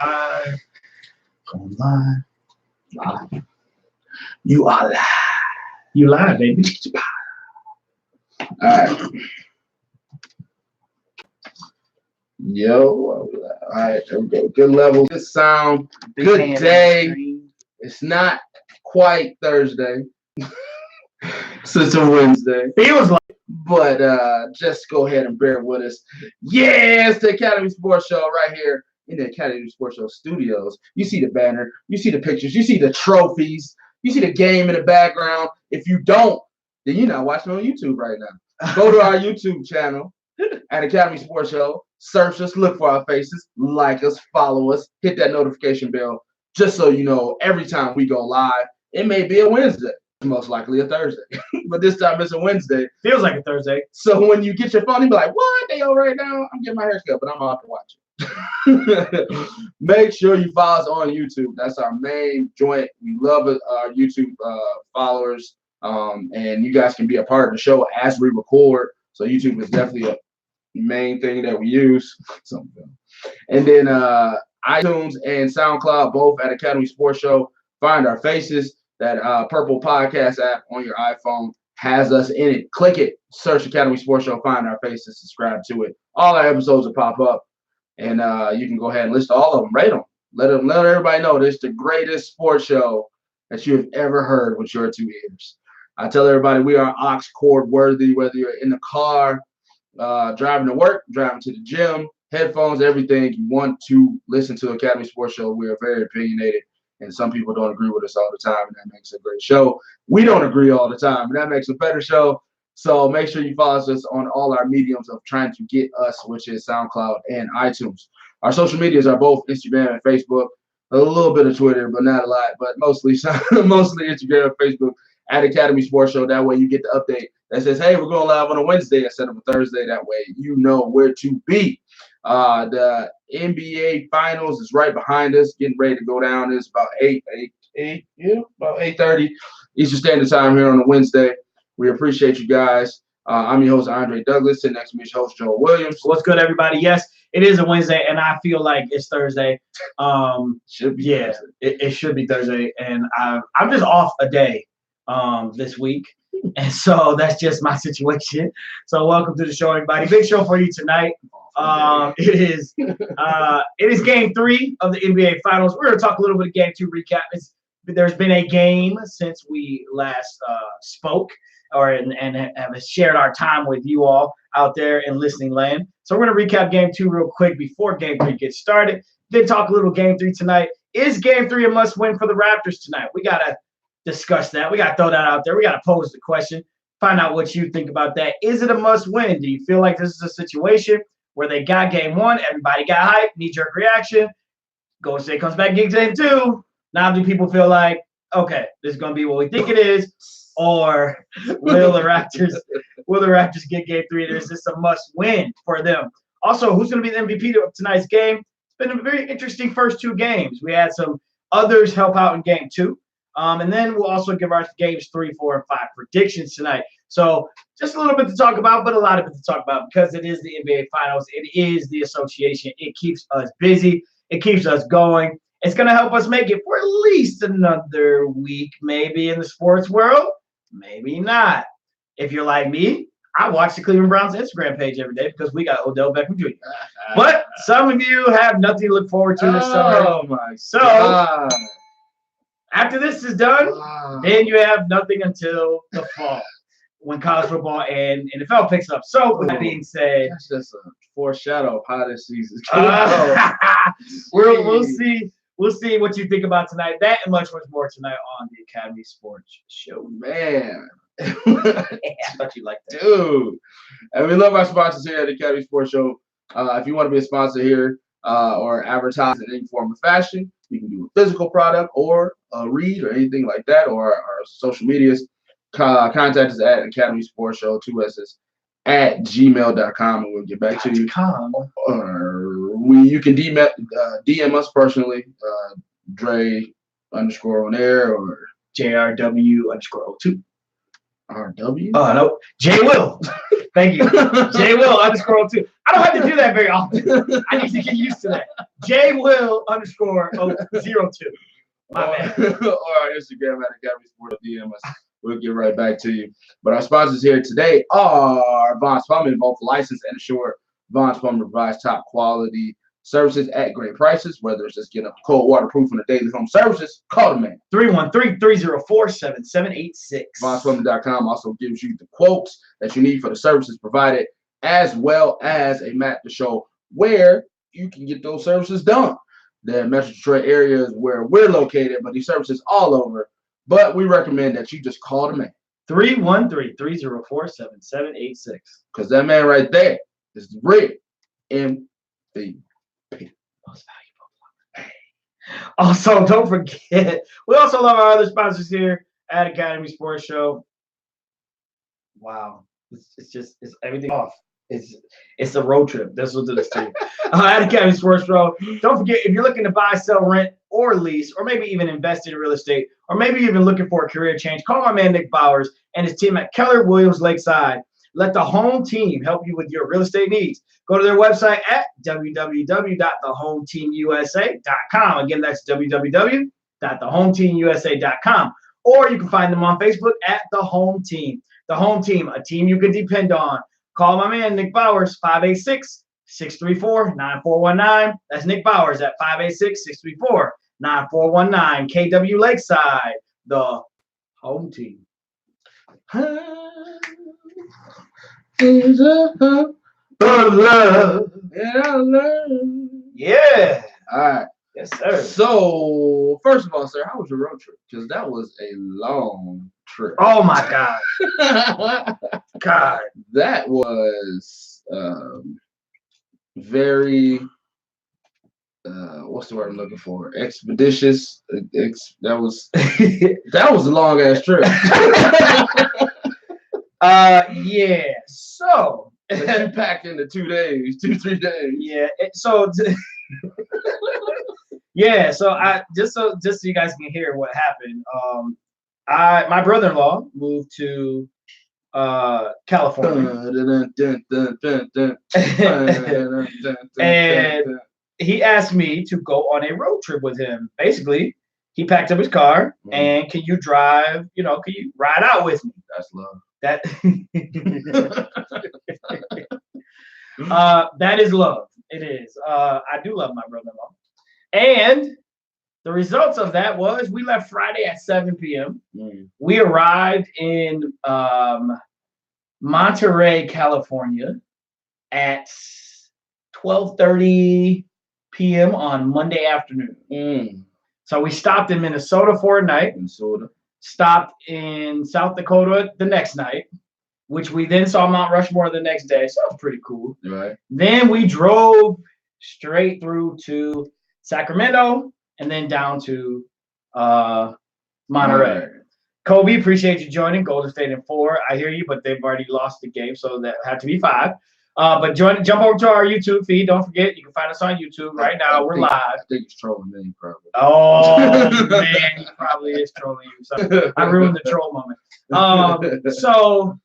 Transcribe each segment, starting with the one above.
live. Going live. You are live. You live, baby. All right. Yo. All right. There we go. Good level. Good sound. Good day. It's not quite Thursday. So it's a Wednesday. Feels like. But just go ahead and bear with us. Yeah, it's the Academy Sports Show right here in the Academy Sports Show studios. You see the banner, you see the pictures, you see the trophies, you see the game in the background. If you don't, then you're not watching on YouTube right now. Go to our YouTube channel at Academy Sports Show. Search us, look for our faces, like us, follow us, hit that notification bell, just so you know every time we go live. It may be a Wednesday. Most likely a Thursday, but this time it's a Wednesday. Feels like a Thursday. So when you get your phone, you be like, "What? They on right now? I'm getting my hair cut, but I'm out to watch it." Make sure you follow us on YouTube. That's our main joint. We love our YouTube followers, and you guys can be a part of the show as we record. So YouTube is definitely a main thing that we use. And then iTunes and SoundCloud, both at Academy Sports Show. Find our faces. That purple podcast app on your iPhone has us in it. Click it, search Academy Sports Show, find our faces, subscribe to it. All our episodes will pop up, and you can go ahead and list all of them, rate them. Let everybody know this is the greatest sports show that you have ever heard with your 2 ears. I tell everybody we are aux cord worthy, whether you're in the car, driving to work, driving to the gym, headphones, everything. You want to listen to Academy Sports Show. We are very opinionated. And some people don't agree with us all the time, and that makes a great show. We don't agree all the time, and that makes a better show. So make sure you follow us on all our mediums of trying to get us, which is SoundCloud and iTunes. Our social medias are both Instagram and Facebook, a little bit of Twitter, but not a lot, but mostly Instagram and Facebook at Academy Sports Show. That way you get the update that says, hey, we're going live on a Wednesday instead of a Thursday. That way you know where to be. The NBA Finals is right behind us, getting ready to go down. It's about 8:30 Eastern Standard Time here on a Wednesday. We appreciate you guys. I'm your host, Andre Douglas. Sitting next to me is your host, Joel Williams. What's good, everybody? Yes, it is a Wednesday, and I feel like it's Thursday. Should be yeah, Thursday. It should be Thursday, and I'm just off a day this week, and so that's just my situation. So welcome to the show, everybody. Big show for you tonight. It is game 3 of the NBA Finals. We're going to talk a little bit of game 2 recap. There's been a game since we last spoke and have shared our time with you all out there in listening land. So we're going to recap game 2 real quick before game 3 gets started. Then talk a little game 3 tonight. Is game 3 a must win for the Raptors tonight? We got to discuss that. We got to throw that out there. We got to pose the question. Find out what you think about that. Is it a must win? Do you feel like this is a situation where they got game 1, everybody got hyped, knee-jerk reaction, Golden State comes back game 2. Now do people feel like, okay, this is going to be what we think it is, or will the Raptors get game 3? Is this a must-win for them? Also, who's going to be the MVP of tonight's game? It's been a very interesting first 2 games. We had some others help out in game 2, and then we'll also give our games 3, 4, and 5 predictions tonight. So just a little bit to talk about, but a lot of it to talk about because it is the NBA Finals. It is the association. It keeps us busy. It keeps us going. It's going to help us make it for at least another week, maybe in the sports world, maybe not. If you're like me, I watch the Cleveland Browns Instagram page every day because we got Odell Beckham Jr. But some of you have nothing to look forward to this summer. Oh, my God. After this is done, then you have nothing until the fall, when college football and NFL picks up. So with that being said, that's just a foreshadow of how this season is we'll see what you think about tonight. That and much more tonight on the Academy Sports Show. Man. I thought you liked that. Dude. And we love our sponsors here at the Academy Sports Show. If you want to be a sponsor here or advertise in any form of fashion, you can do a physical product or a read or anything like that, or our social medias. Contact us at Academy Sports Show, 2 S's, at gmail.com, and we'll get back to you. Or you can DM us personally, Dre _ on air or JRW _02. RW? Oh, no. J Will. Thank you. J Will _02. I don't have to do that very often. I need to get used to that. J Will _02. My bad. Or our Instagram at Academy Sports DM us. We'll get right back to you. But our sponsors here today are Vaughn's Plumbing, both licensed and assured. Vaughn's Plumbing provides top quality services at great prices. Whether it's just getting a cold waterproof and a daily home services, call the man. 313-304-7786. VaughnsPlumbing.com also gives you the quotes that you need for the services provided, as well as a map to show where you can get those services done. The Metro Detroit area is where we're located, but these services all over. But we recommend that you just call the man. 313-304-7786. Because that man right there is the real MVP. Most valuable. Also, don't forget, we also love our other sponsors here at Academy Sports Show. Wow. It's everything off. It's a road trip. That's what this is. At Academy Sports Show. Don't forget, if you're looking to buy, sell, rent, or lease, or maybe even invest in real estate, or maybe even looking for a career change, call my man Nick Bowers and his team at Keller Williams Lakeside. Let the home team help you with your real estate needs. Go to their website at www.thehometeamusa.com. Again, that's www.thehometeamusa.com. Or you can find them on Facebook at The Home Team. The Home Team, a team you can depend on. Call my man Nick Bowers, 586-634-9419. That's Nick Bowers at 586-634-9419. KW Lakeside, the Home Team. Yeah. All right. Yes, sir. So, first of all, sir, how was your road trip? Because that was a long trip. Oh, my God. God. That was very, what's the word I'm looking for? Expeditious. That was a long ass trip. Yeah. So. But you packed into 2 days, 3 days. Yeah. Yeah. So just so you guys can hear what happened. My brother-in-law moved to California, and he asked me to go on a road trip with him. Basically, he packed up his car and can you drive? Can you ride out with me? That's love. That that is love. It is. I do love my brother-in-law, and the results of that was we left Friday at 7 p.m. We arrived in Monterey, California at 12:30 p.m. on Monday afternoon. So we stopped in Minnesota for a night. Stopped in South Dakota the next night, which we then saw Mount Rushmore the next day. So it was pretty cool. Right. Then we drove straight through to Sacramento and then down to Monterey. Kobe, appreciate you joining. Golden State in 4. I hear you, but they've already lost the game, so that had to be 5. But jump over to our YouTube feed. Don't forget, you can find us on YouTube right now. We're live. I think he's trolling me, probably. Oh, man, he probably is trolling you. So I ruined the troll moment. So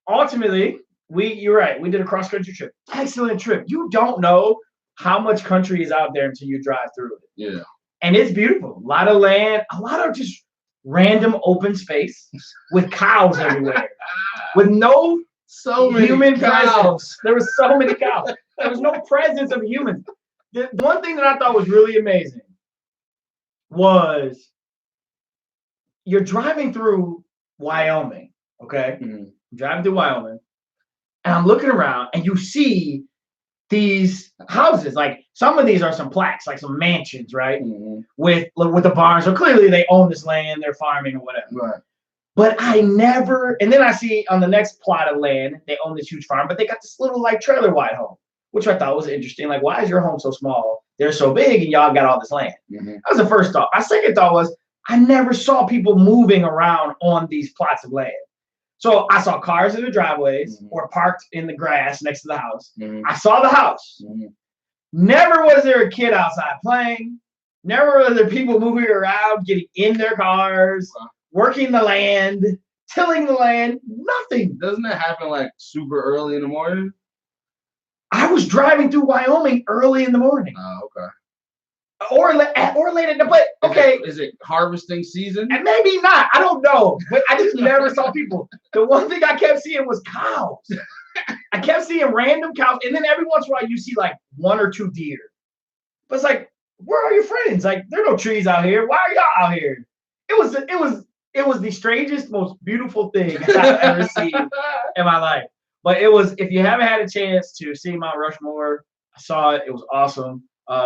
ultimately, you're right. We did a cross-country trip. Excellent trip. You don't know how much country is out there until you drive through it. Yeah. And it's beautiful. A lot of land, a lot of just random open space with cows everywhere. With no human presence. There was so many cows. There was no presence of humans. The one thing that I thought was really amazing was you're driving through Wyoming, okay? Driving through Wyoming, and I'm looking around, and you see these houses. Like some of these are some plaques, like some mansions, right? With the barns. So clearly they own this land, they're farming or whatever. Right. But and then I see on the next plot of land, they own this huge farm, but they got this little like trailer wide home, which I thought was interesting. Like, why is your home so small? They're so big and y'all got all this land. That was the first thought. My second thought was, I never saw people moving around on these plots of land. So I saw cars in the driveways or parked in the grass next to the house. I saw the house. Never was there a kid outside playing. Never were there people moving around, getting in their cars, working the land. tilling the land, nothing. Doesn't that happen like super early in the morning? I was driving through Wyoming early in the morning. Oh, okay. Or late at night. But okay. Is it harvesting season? And maybe not. I don't know. But I just never saw people. The one thing I kept seeing was cows. I kept seeing random cows. And then every once in a while you see like 1 or 2 deer. But it's like, where are your friends? Like, there are no trees out here. Why are y'all out here? It was the strangest, most beautiful thing I've ever seen in my life. But it was, if you haven't had a chance to see Mount Rushmore, I saw it. It was awesome.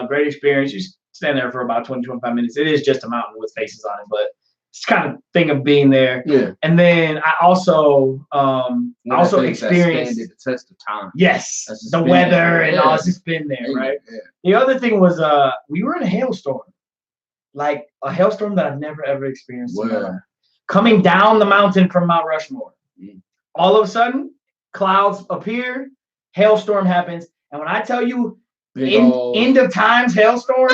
Great experience. You stand there for about 20, 25 minutes. It is just a mountain with faces on it, but it's kind of thing of being there. Yeah. And then I also experienced the test of time. Yes, the weather and all. It's just been there, right? Yeah. The other thing was we were in a hailstorm, like a hailstorm that I've never ever experienced in my life. Coming down the mountain from Mount Rushmore. All of a sudden, clouds appear, hailstorm happens, and when I tell you end of times hailstorm,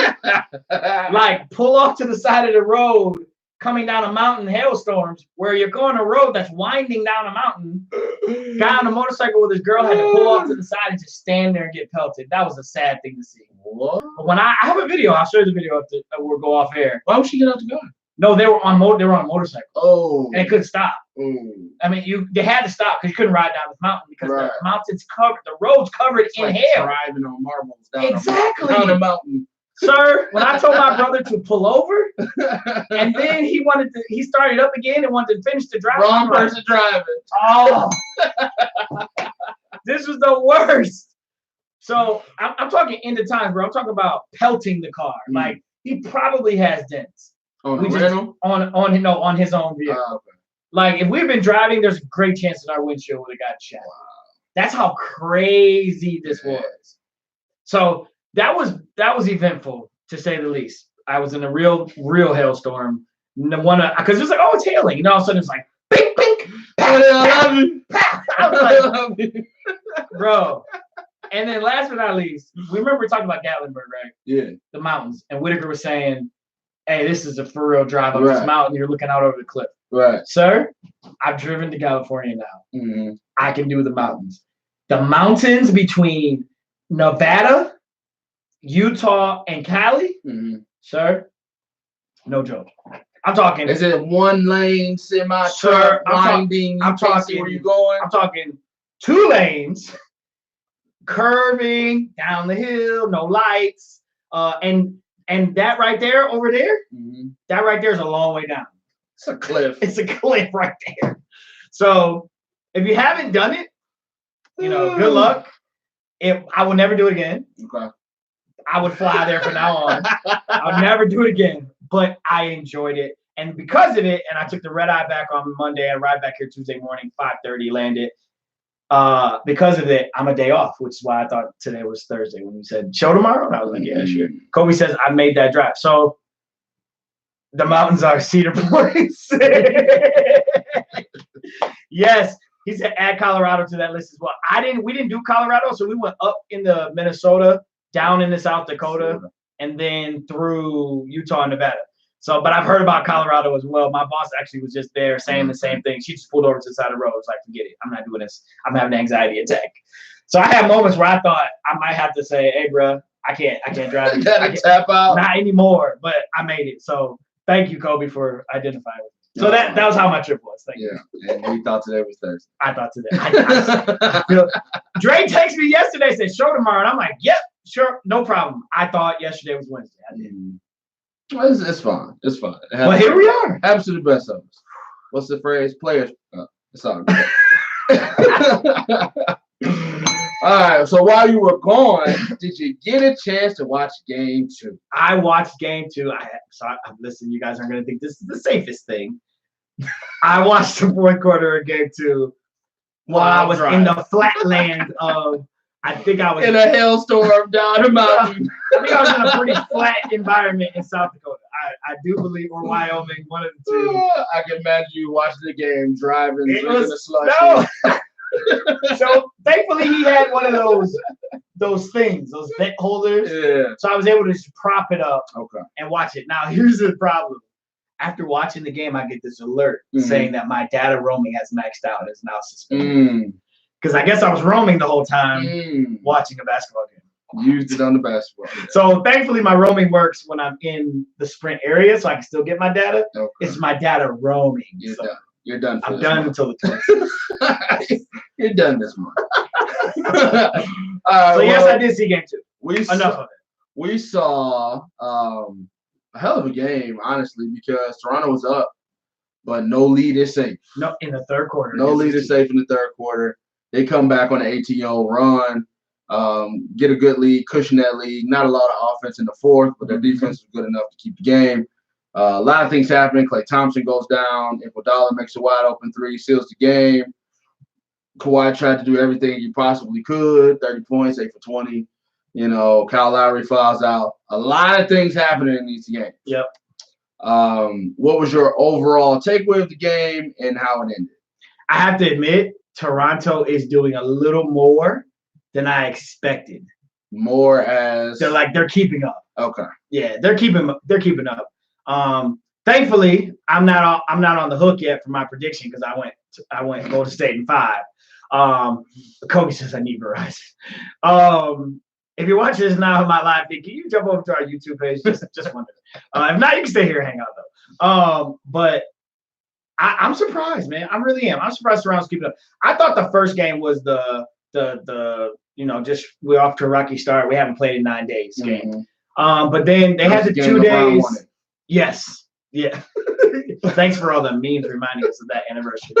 like pull off to the side of the road, coming down a mountain, hailstorms, where you're going a road that's winding down a mountain. Guy on a motorcycle with his girl had to pull off to the side and just stand there and get pelted. That was a sad thing to see. What? But when I have a video, I'll show you the video we'll go off air. Why would she get out the car? No, they were on a motorcycle. Oh. And they couldn't stop. Mm. I mean, they had to stop because you couldn't ride down the mountain because Right. the mountain's covered, the road's covered in like hail. driving on marbles Exactly. down a mountain. Sir, when I told my brother to pull over, and then he started up again and wanted to finish the drive. Wrong person driving. Oh, this was the worst. So I'm talking end of times, bro. I'm talking about pelting the car. Like he probably has dents. On the rental? On his own vehicle. Okay. Like if we've been driving, there's a great chance that our windshield would have got shattered. Wow. That's how crazy this was. So that was eventful to say the least. I was in a real hailstorm. Because it's like, oh, it's hailing. And all of a sudden it's like, pink, pink. I love you. I was like, bro. And then last but not least, we remember talking about Gatlinburg, right? Yeah. The mountains. And Whitaker was saying, hey, this is a for real drive up this mountain. You're looking out over the cliff. Right. Sir, I've driven to California now. Mm-hmm. I can do the mountains. The mountains between Nevada, Utah, and Cali, sir, no joke. I'm talking. Is it 1 lane semi truck winding? I'm talking. Where you going? I'm talking 2 lanes, curving down the hill, no lights, and that right there, over there, that right there is a long way down. It's a cliff. It's a cliff right there. So if you haven't done it, good luck. I will never do it again. Okay. I would fly there from now on. I'll never do it again. But I enjoyed it. And because of it, and I took the red eye back on Monday and ride back here Tuesday morning, 5:30, landed. Because of it, I'm a day off, which is why I thought today was Thursday when you said show tomorrow. And I was like, yeah, sure. Kobe says I made that drive. So the mountains are Cedar Points. Yes. He said add Colorado to that list as well. We didn't do Colorado, so we went up into Minnesota, down into South Dakota, and then through Utah and Nevada. So, but I've heard about Colorado as well. My boss actually was just there saying the same thing. She just pulled over to the side of the road. I was like, forget it. I'm not doing this. I'm having an anxiety attack. So I had moments where I thought I might have to say, hey, bro, I can't drive. I can't tap out. Not anymore, but I made it. So thank you, Kobe, for identifying with me. So that was how my trip was. Thank you. And we thought today was Thursday. I thought today. Dre texted me yesterday, said show tomorrow, and I'm like, yep, sure, no problem. I thought yesterday was Wednesday. I did. Well, it's fine. It's fine. But here we are. Happens to the best of us. What's the phrase? Players. It's all good. All right. So while you were gone, did you get a chance to watch Game 2? I watched Game 2. Listen, you guys aren't going to think this is the safest thing. I watched the 4th quarter of Game 2 while I was in the flatland of. I think I was in a hailstorm down the mountain. I think I was in a pretty flat environment in South Dakota. I do believe, or Wyoming, one of the two. I can imagine you watching the game, driving, drinking a slushie. No. So thankfully he had one of those things, those vent holders. Yeah. So I was able to just prop it up and watch it. Now here's the problem. after watching the game, I get this alert saying that my data roaming has maxed out and is now suspended. Because I guess I was roaming the whole time watching a basketball game. Used it on the basketball. So thankfully, my roaming works when I'm in the Sprint area, so I can still get my data. Okay. It's my data roaming. You're done. You're done. I'm done until the 20th. You're done this month. So yes, I did see game 2. Enough of it. We saw a hell of a game, honestly, because Toronto was up, but no lead is safe. No, in the third quarter. No lead is safe in the third quarter. They come back on an 18-0 run, get a good lead, cushion that lead. Not a lot of offense in the fourth, but their defense was good enough to keep the game. A lot of things happen. Klay Thompson goes down. Iguodala makes a wide open 3, seals the game. Kawhi tried to do everything he possibly could. 30 points, 8 for 20. Kyle Lowry fouls out. A lot of things happening in these games. Yep. What was your overall takeaway of the game and how it ended? I have to admit, Toronto is doing a little more than I expected. More as they're keeping up. Okay. Yeah, they're keeping up. Thankfully, I'm not on the hook yet for my prediction because I went Golden State in 5. Kobe says I need Verizon. If you're watching this now on my live feed, can you jump over to our YouTube page? Just wondering. If not, you can stay here and hang out though. But I'm surprised, man. I really am. I'm surprised Toronto's keeping up. I thought the first game was the just we're off to a rocky start. We haven't played in 9 days game. But then they had the 2 days. Yes. Yeah. Thanks for all the memes reminding us of that anniversary.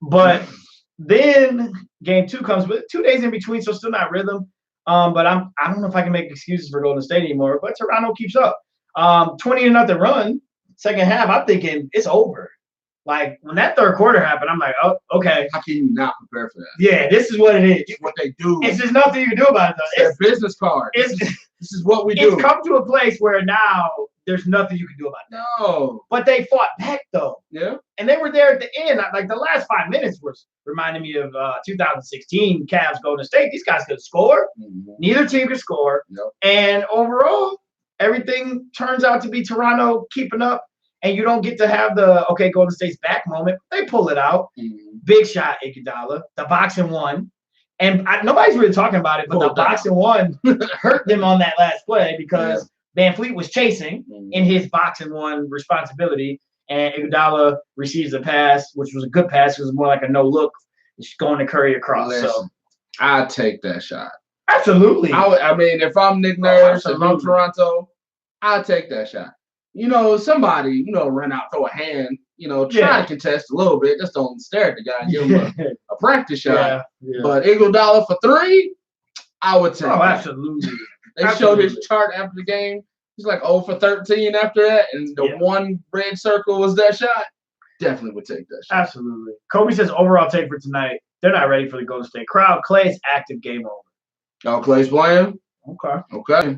But then game 2 comes with 2 days in between, so still not rhythm. But I don't know if I can make excuses for Golden State anymore. But Toronto keeps up. 20-0 run, second half. I'm thinking it's over. Like when that third quarter happened, I'm like, oh, okay. How can you not prepare for that? Yeah, this is what it is. It's what they do. It's just nothing you can do about it though. It's their business card. This is what we do. It's come to a place where now there's nothing you can do about it. No. But they fought back though. Yeah. And they were there at the end. Like the last 5 minutes was reminding me of 2016 Cavs Golden State. These guys could score. Mm-hmm. Neither team could score. Yep. And overall, everything turns out to be Toronto keeping up. And you don't get to have the Golden State's back moment. They pull it out. Mm-hmm. Big shot, Iguodala. The boxing one. And nobody's really talking about it, but the boxing one hurt them on that last play because Van Fleet was chasing in his boxing one responsibility. And Iguodala receives a pass, which was a good pass. It was more like a no look. It's going to Curry across. Listen, so I'd take that shot. Absolutely. I mean, if I'm Nick Nurse, if I'm Toronto, I'd take that shot. Somebody, run out, throw a hand, try to contest a little bit. Just don't stare at the guy and give him a practice shot. Yeah. But Iguodala for 3, I would take that. Absolutely. They showed his chart after the game. He's like 0 for 13 after that. And the one red circle was that shot. Definitely would take that shot. Absolutely. Kobe says overall take for tonight. They're not ready for the Golden State crowd. Clay's active, game over. Oh, Clay's playing? Okay.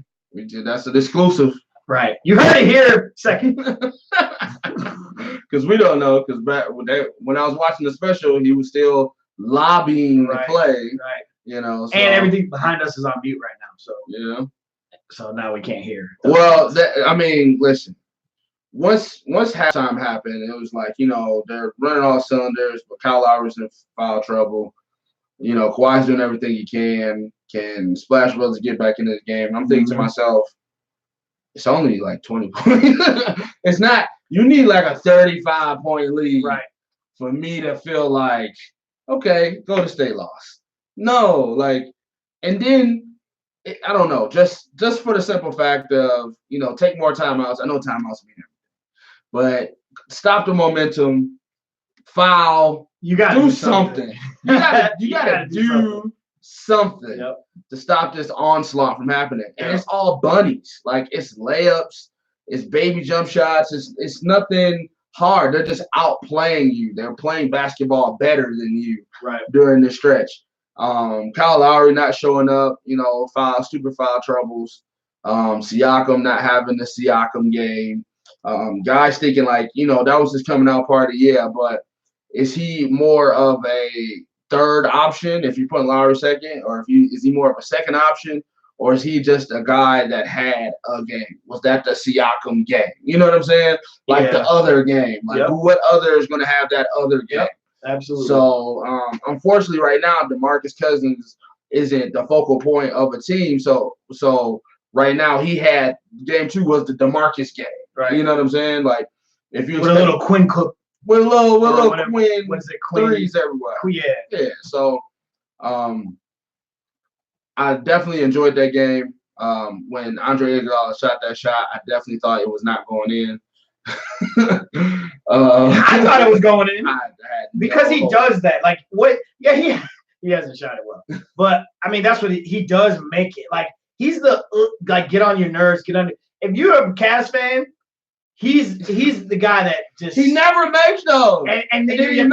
That's an exclusive. Right. You heard it here second. Because we don't know. Because when I was watching the special, he was still lobbying to play. Right. So. And everything behind us is on mute right now. So yeah. So now we can't hear. Well, listen. Once halftime happened, it was like, they're running all cylinders, but Kyle Lowry's in foul trouble. Kawhi's doing everything he can. Can Splash Brothers get back into the game? I'm thinking to myself, it's only like 20 points. It's not. You need like a 35-point lead for me to feel like, okay, Golden State lost. No, and then I don't know. Just for the simple fact of take more timeouts. I know timeouts mean everything, but stop the momentum. Foul. You got to do something. You got to do something to stop this onslaught from happening. And it's all bunnies. It's layups, it's baby jump shots, it's nothing hard. They're just outplaying you. They're playing basketball better than you during this stretch. Kyle Lowry not showing up, stupid foul troubles. Siakam not having the Siakam game. Guys thinking that was his coming out party, but is he more of a third option if you're putting Lowry second, or is he more of a second option, or is he just a guy that had a game? Was that the Siakam game? You know what I'm saying? Like the other game. Like what other is going to have that other game? Yep. Absolutely. So unfortunately, right now, DeMarcus Cousins isn't the focal point of a team. So right now, he had game 2 was the DeMarcus game. Right. You know what I'm saying? Like if you with a little Quinn Cook. With a little Quinn, what is it, Quinn threes everywhere. Yeah. So, I definitely enjoyed that game. When Andre Iguodala shot that shot, I definitely thought it was not going in. I thought it was going in because he does that. Like what? Yeah, he hasn't shot it well, but I mean that's what he does. Make it like he's the like get on your nerves, get on. If you're a Cavs fan. He's the guy that just he never makes those, and then you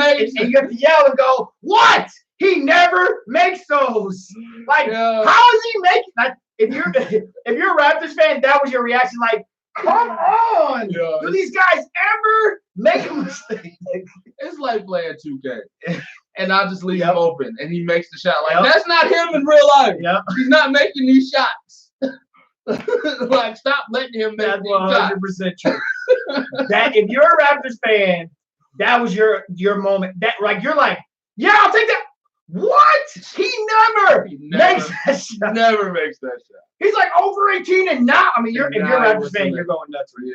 have to yell and go, "What? He never makes those!" Like, how is he making? Like, if you're a Raptors fan, that was your reaction. Like, come on, do these guys ever make a mistake? It's like playing 2K, and I'll just leave him open, and he makes the shot. Like that's not him in real life. He's not making these shots. Like, stop letting him make 100% true. That if you're a Raptors fan, that was your moment. That like you're like, yeah, I'll take that. What? He never makes that shot. Never makes that shot. He's like over 18 and now. I mean, if you're a Raptors fan, you're going nuts. Yeah.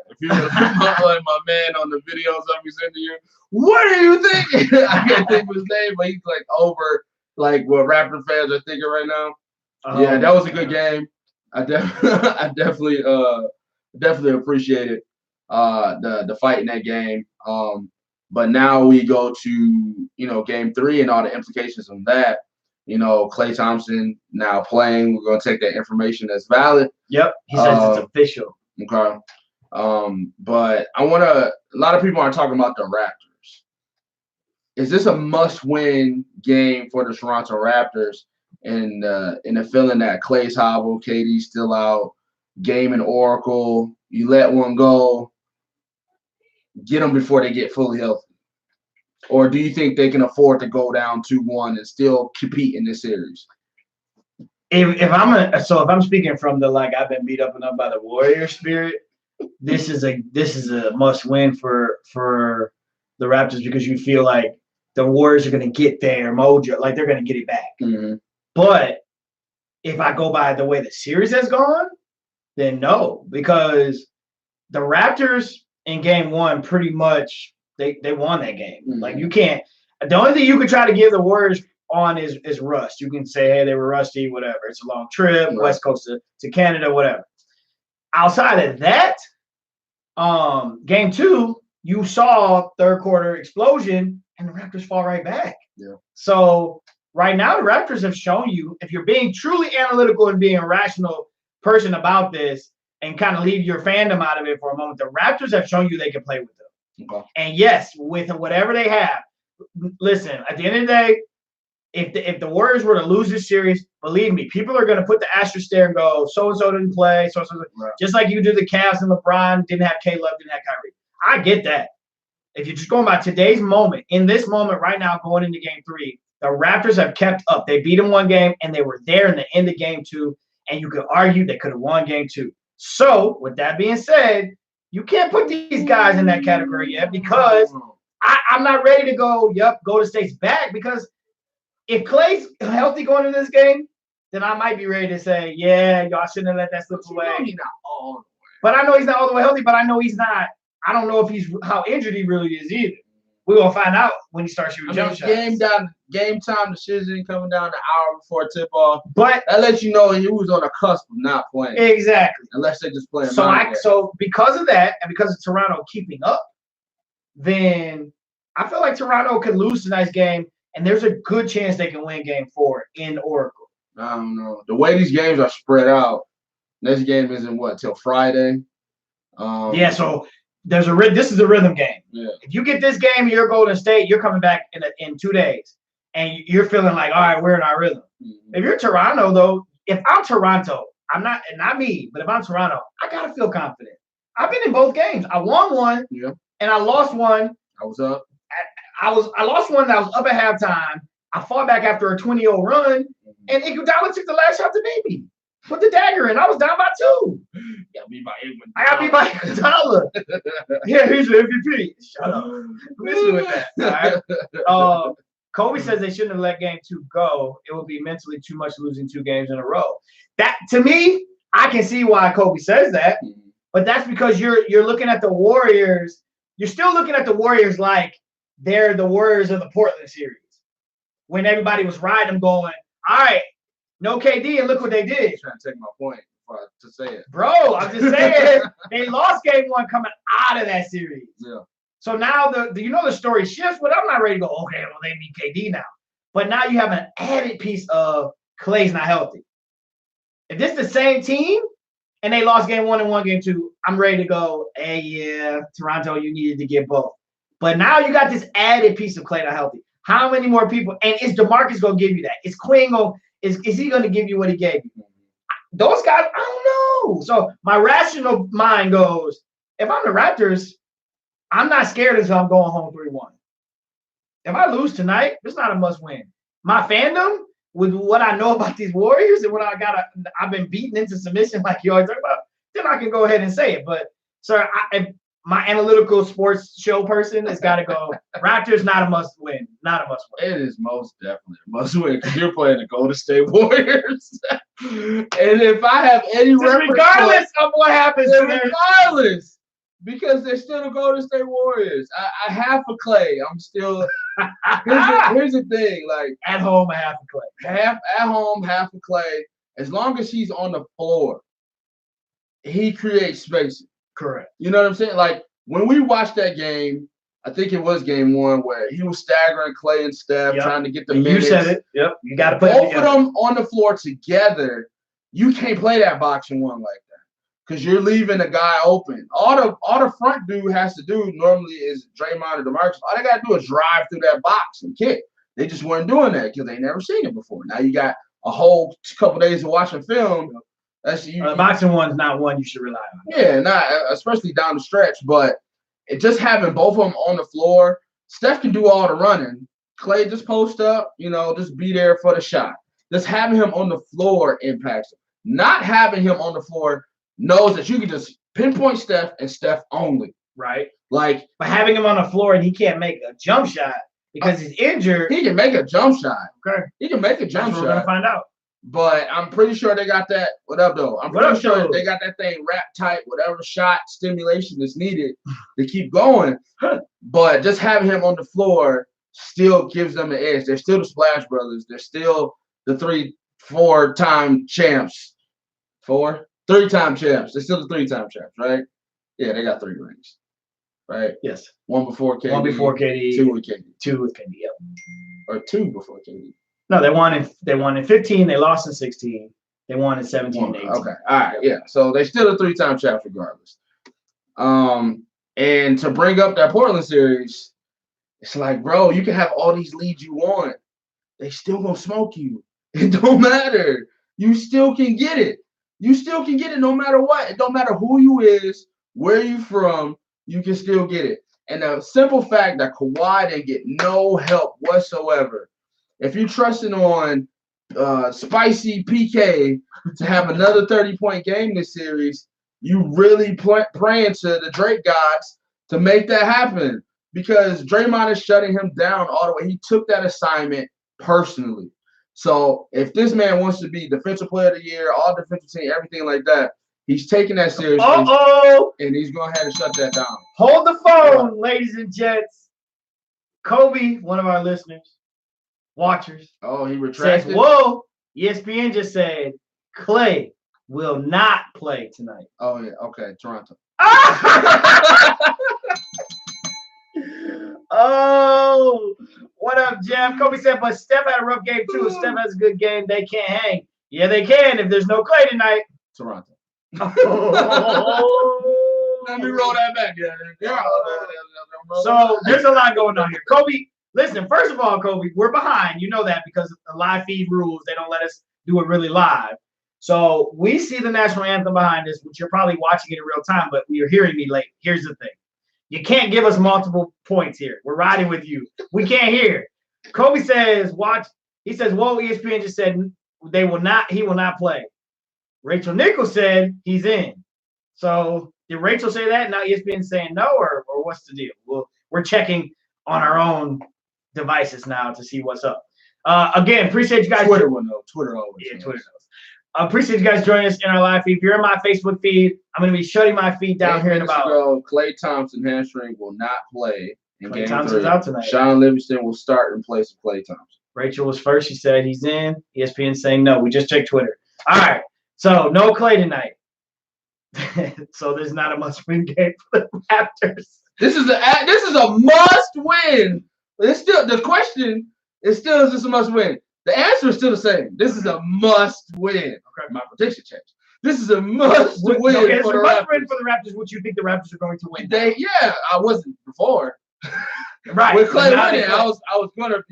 If you're like my man on the videos of me sending you, what are you thinking? I can't think of his name, but he's like over like what Raptor fans are thinking right now. Yeah, that was a good game. I definitely appreciated the fight in that game. But now we go to game 3 and all the implications of that. Klay Thompson now playing. We're gonna take that information as valid. Yep, he says it's official. Okay. But a lot of people aren't talking about the Raptors. Is this a must-win game for the Toronto Raptors? And the feeling that Klay's hobbled, KD's still out, game and Oracle, you let one go, get them before they get fully healthy. Or do you think they can afford to go down 2-1 and still compete in this series? If I'm speaking from the like I've been beat up enough by the Warrior spirit, this is a must win for the Raptors because you feel like the Warriors are going to get their mojo, like they're going to get it back. Mm-hmm. But if I go by the way the series has gone, then no, because the Raptors in game 1 pretty much they won that game. Mm-hmm. Like you can't. The only thing you could try to give the Warriors on is rust. You can say, hey, they were rusty, whatever. It's a long trip, right. West Coast to Canada, whatever. Outside of that, game 2, you saw third quarter explosion and the Raptors fall right back. Yeah. So right now, the Raptors have shown you, if you're being truly analytical and being a rational person about this and kind of leave your fandom out of it for a moment, the Raptors have shown you they can play with them. Okay. And yes, with whatever they have, listen, at the end of the day, if the Warriors were to lose this series, believe me, people are going to put the asterisk there and go, so-and-so didn't play, so-and-so. Right. Just like you do the Cavs and LeBron, didn't have K-Love, didn't have Kyrie. I get that. If you're just going by today's moment, in this moment right now going into game 3, the Raptors have kept up. They beat them one game, and they were there in the end of game 2, and you could argue they could have won game 2. So, with that being said, you can't put these guys in that category yet because I'm not ready to go, Golden State's back, because if Klay's healthy going into this game, then I might be ready to say, yeah, y'all shouldn't have let that slip away. He's not all the way. But I know he's not all the way healthy, but I know he's not. I don't know if he's how injured he really is either. We're going to find out when he starts shooting jump shots. Game time decision coming down an hour before tip-off. But that lets you know he was on the cusp of not playing. Exactly. Unless they just play him So because of that, and because of Toronto keeping up, then I feel like Toronto could lose tonight's game, and there's a good chance they can win game 4 in Oracle. I don't know. The way these games are spread out, this game isn't till Friday? Yeah, so this is a rhythm game. Yeah. If you get this game and you're Golden State, you're coming back in 2 days, and you're feeling like, all right, we're in our rhythm. Mm-hmm. If you're Toronto, though, if I'm Toronto, I'm not me, but if I'm Toronto, I gotta feel confident. I've been in both games. I won one, and I lost one. I was up. I lost one that I was up at halftime. I fought back after a 20-0 run, and Iguodala took the last shot to beat me. Put the dagger in. I was down by 2. Got beat by Iguodala. I got beat by Iguodala. Yeah, here's the MVP. Shut up. Miss you with that. All right. Kobe says they shouldn't have let game 2 go. It would be mentally too much losing 2 games in a row. That, to me, I can see why Kobe says that, but that's because you're looking at the Warriors. You're still looking at the Warriors like they're the Warriors of the Portland series. When everybody was riding them going, all right, no KD, and look what they did. I'm trying to take my point to say it. Bro, I'm just saying, they lost game 1 coming out of that series. Yeah. So now the story shifts, but I'm not ready to go, okay, well, they need KD now. But now you have an added piece of Klay's not healthy. If this is the same team and they lost game 1 and won game 2, I'm ready to go, hey, yeah, Toronto, you needed to get both. But now you got this added piece of Klay not healthy. How many more people? And is DeMarcus going to give you that? Is Quinn is he going to give you what he gave you? Those guys, I don't know. So my rational mind goes, if I'm the Raptors, I'm not scared until I'm going home 3-1. If I lose tonight, it's not a must win. My fandom, with what I know about these Warriors and what I've been beaten into submission like you always talk about, then I can go ahead and say it. But, sir, my analytical sports show person has got to go, Raptors not a must win. Not a must win. It is most definitely a must win because you're playing the Golden State Warriors. And if I have any reference, regardless of what happens, regardless. Because they're still the Golden State Warriors. I half a Klay. I'm still. Here's the thing. Like at home, a half a Klay. Half at home, half a Klay. As long as he's on the floor, he creates space. Correct. You know what I'm saying? Like when we watched that game, I think it was game 1 where he was staggering Klay and Steph, trying to get the minutes. You said it. Yep. You got to put both of them on the floor together. You can't play that boxing 1 like that. Because you're leaving a guy open. All the front dude has to do normally is Draymond or DeMarcus. All they got to do is drive through that box and kick. They just weren't doing that because they never seen it before. Now you got a whole couple days of watching film. That's boxing 1's not one you should rely on. Yeah, not especially down the stretch. But just having both of them on the floor, Steph can do all the running. Klay just post up, just be there for the shot. Just having him on the floor impacts him. Not having him on the floor knows that you can just pinpoint Steph and Steph only. Right. Like, but having him on the floor and he can't make a jump shot because he's injured. He can make a jump shot. Okay. He can make a jump shot. We're gonna find out. But I'm pretty sure they got that. What up, though? I'm pretty sure they got that thing wrapped tight. Whatever shot stimulation is needed to keep going. But just having him on the floor still gives them the edge. They're still the Splash Brothers. They're still the 3-4-time champs. 3-time champs. They're still the 3-time champs, right? Yeah, they got 3 rings, right? Yes. 1 before KD. 1 before KD. 2 with KD. 2 with KD. Yep. Or 2 before KD. No, they won in 15. They lost in 16. They won in 17 and 18. Okay. All right. Yeah. So they still a 3-time champs regardless. And to bring up that Portland series, it's like, bro, you can have all these leads you want. They still gonna smoke you. It don't matter. You still can get it. You still can get it no matter what. It don't matter who you is, where you from, you can still get it. And the simple fact that Kawhi didn't get no help whatsoever. If you're trusting on spicy PK to have another 30-point game this series, you really praying to the Drake gods to make that happen because Draymond is shutting him down all the way. He took that assignment personally. So if this man wants to be defensive player of the year, all defensive team, everything like that, he's taking that seriously. And he's going to have to shut that down. Hold the phone, ladies and gents. Kobe, one of our listeners, watchers. Oh, he retracted? Says, whoa, ESPN just said Klay will not play tonight. Oh, yeah. Okay, Toronto. Oh, what up, Jeff? Kobe said, but Steph had a rough game, too. If Steph has a good game, they can't hang. Yeah, they can if there's no Klay tonight. Toronto. Oh. Let me roll that back. Yeah. So there's a lot going on here. Kobe, listen, first of all, Kobe, we're behind. You know that because of the live feed rules. They don't let us do it really live. So we see the national anthem behind us, which you're probably watching it in real time, but you're hearing me late. Here's the thing. You can't give us multiple points here. We're riding with you. We can't hear. Kobe says, watch. He says, whoa, ESPN just said he will not play. Rachel Nichols said he's in. So did Rachel say that? Now ESPN saying no, or what's the deal? We're checking on our own devices now to see what's up. Again, appreciate you guys. Twitter will know. Twitter always. Yeah, Twitter knows. Appreciate you guys joining us in our live feed. If you're in my Facebook feed, I'm going to be shutting my feed down here in about. Klay Thompson hamstring will not play in Game 3. Thompson's out tonight. Sean Livingston will start in place of Klay Thompson. Rachel was first. She said he's in. ESPN saying no. We just checked Twitter. All right. So no Klay tonight. So there's not a must-win game for the Raptors. This is a must-win. It's still the question. Is this a must-win? The answer is still the same. This is a must-win. Okay, my prediction changed. This is a must-win okay, for the must-win for the Raptors. What you think the Raptors are going to win? I wasn't before. Right. With Klay winning, I was going to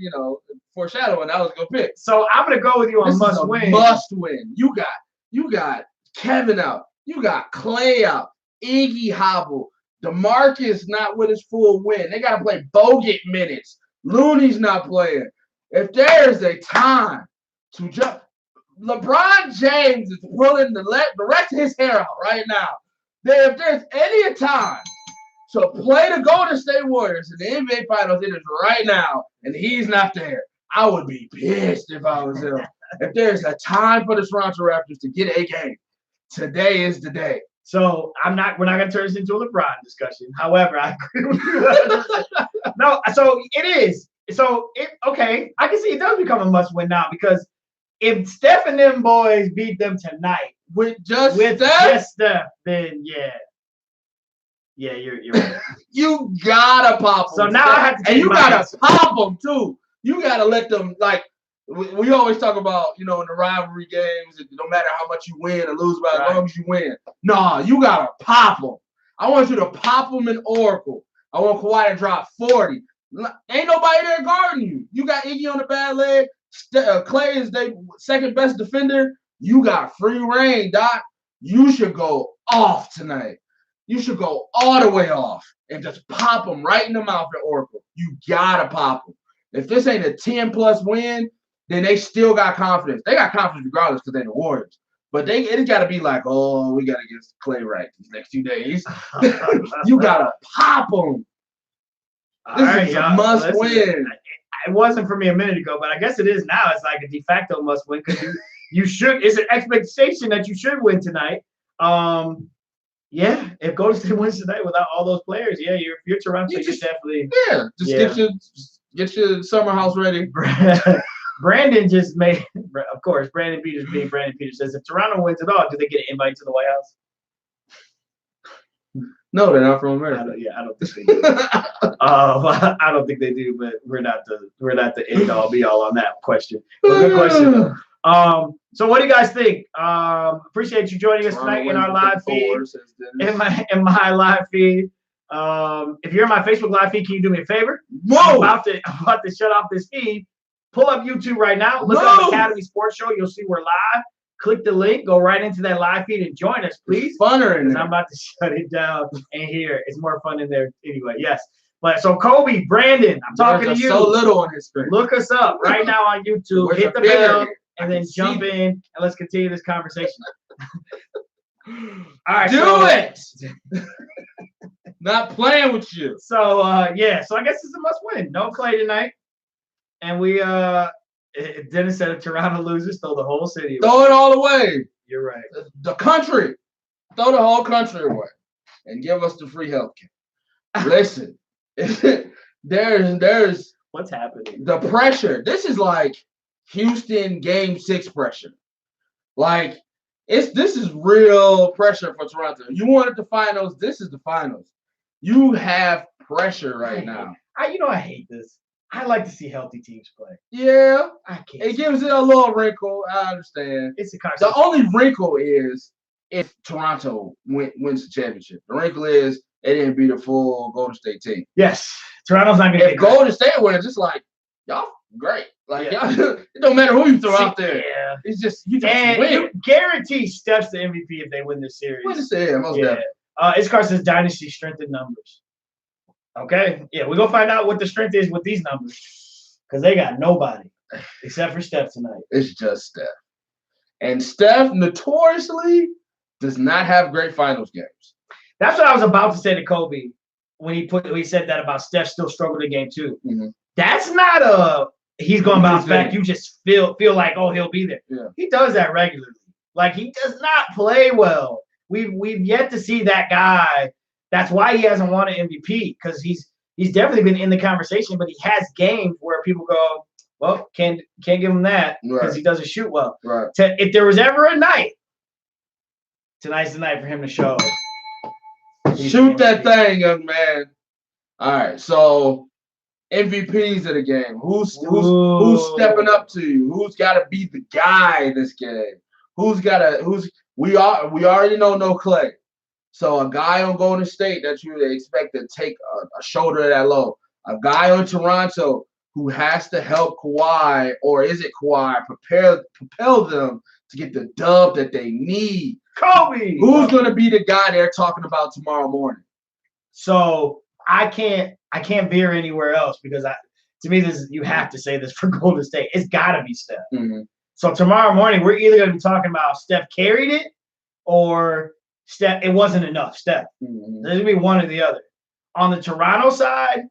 foreshadowing. I was going to pick. So I'm going to go with you on must-win. Must-win. You got Kevin out. You got Klay out. Iggy hobble. DeMarcus not with his full win. They got to play Bogut minutes. Looney's not playing. If there is a time to jump, LeBron James is pulling the rest of his hair out right now. If there's any time to play the Golden State Warriors in the NBA Finals, it is right now, and he's not there. I would be pissed if I was him. If there's a time for the Toronto Raptors to get a game, today is the day. So we're not going to turn this into a LeBron discussion. However, I agree with you. No, so it is. So okay, I can see it does become a must-win now because if Steph and them boys beat them tonight with just Steph, then yeah, you're right. You gotta pop them. So now I have to, and you gotta pop them too. You gotta let them we always talk about, in the rivalry games, no matter how much you win or lose, but as long as you win. Nah, you gotta pop them. I want you to pop them in Oracle. I want Kawhi to drop 40. Ain't nobody there guarding you. You got Iggy on the bad leg. Klay is their second best defender. You got free reign, Doc. You should go off tonight. You should go all the way off and just pop them right in the mouth at Oracle. You gotta pop them. If this ain't a 10+ win, then they still got confidence. They got confidence regardless because they're the Warriors. But it's got to be like, oh, we got to get Klay right these next 2 days. You got to pop them. This is a must-win. It wasn't for me a minute ago, but I guess it is now. It's like a de facto must-win because you should. It's an expectation that you should win tonight. Yeah, if Golden State wins tonight without all those players, yeah, you're Toronto. You're definitely get your summer house ready. Brandon just made, of course, Brandon Peters being Brandon Peters says, if Toronto wins it all, do they get an invite to the White House? No, they're not from America. I don't think they do. I don't think they do, but we're not the end all be all on that question. But good question though. So what do you guys think? Appreciate you joining us tonight in our live feed. In my live feed. If you're in my Facebook live feed, can you do me a favor? Whoa! I'm about to shut off this feed. Pull up YouTube right now. Look up Academy Sports Show. You'll see we're live. Click the link. Go right into that live feed and join us, please. Funner in there. I'm about to shut it down and here. It's more fun in there anyway. Yes. But so Kobe, Brandon, I'm talking to you. So little on his screen. Look us up right now on YouTube. Hit the bell and then jump in and let's continue this conversation. All right. Do it. Not playing with you. So so I guess it's a must win. No Klay tonight. And we Dennis said if Toronto loses, throw the whole city away. Throw it all away. You're right. The country. Throw the whole country away. And give us the free health care. Listen, there's what's happening? The pressure. This is like Houston Game 6 pressure. Like this is real pressure for Toronto. You wanted the finals. This is the finals. You have pressure right now. I hate this. I like to see healthy teams play. Yeah, I can't. It gives it a little wrinkle. I understand. It's a the only wrinkle is if Toronto wins the championship. The wrinkle is they didn't beat a full Golden State team. Yes, Toronto's not going to. If Golden State wins, it's like y'all great. Like y'all, it don't matter who you throw out there. Yeah, it's just you just win. You guarantee Steph's the MVP if they win this series. Most definitely. Iskar says dynasty strength in numbers. Okay, we're gonna find out what the strength is with these numbers because they got nobody except for Steph tonight. It's just Steph. And Steph notoriously does not have great finals games. That's what I was about to say to Kobe when he said that about Steph still struggling in game 2. Mm-hmm. That's not he's going to bounce back. You just feel like, oh, he'll be there. Yeah. He does that regularly. Like, he does not play well. We've yet to see that guy. That's why he hasn't won an MVP, because he's definitely been in the conversation, but he has games where people go, well, can't give him that because he doesn't shoot well. Right. If there was ever a night, tonight's the night for him to show. Shoot that thing, young man. All right, so MVPs of the game. Who's stepping up to you? Who's got to be the guy in this game? We already know no Clay. So a guy on Golden State that you would expect to take a shoulder of that load. A guy on Toronto who has to help Kawhi, or is it Kawhi, propel them to get the dub that they need. Kobe. Who's going to be the guy they're talking about tomorrow morning? So I can't veer anywhere else, because to me you have to say this for Golden State. It's got to be Steph. Mm-hmm. So tomorrow morning we're either going to be talking about Steph carried it, or Steph it wasn't enough. Steph. Mm-hmm. There's going to be one or the other. On the Toronto side,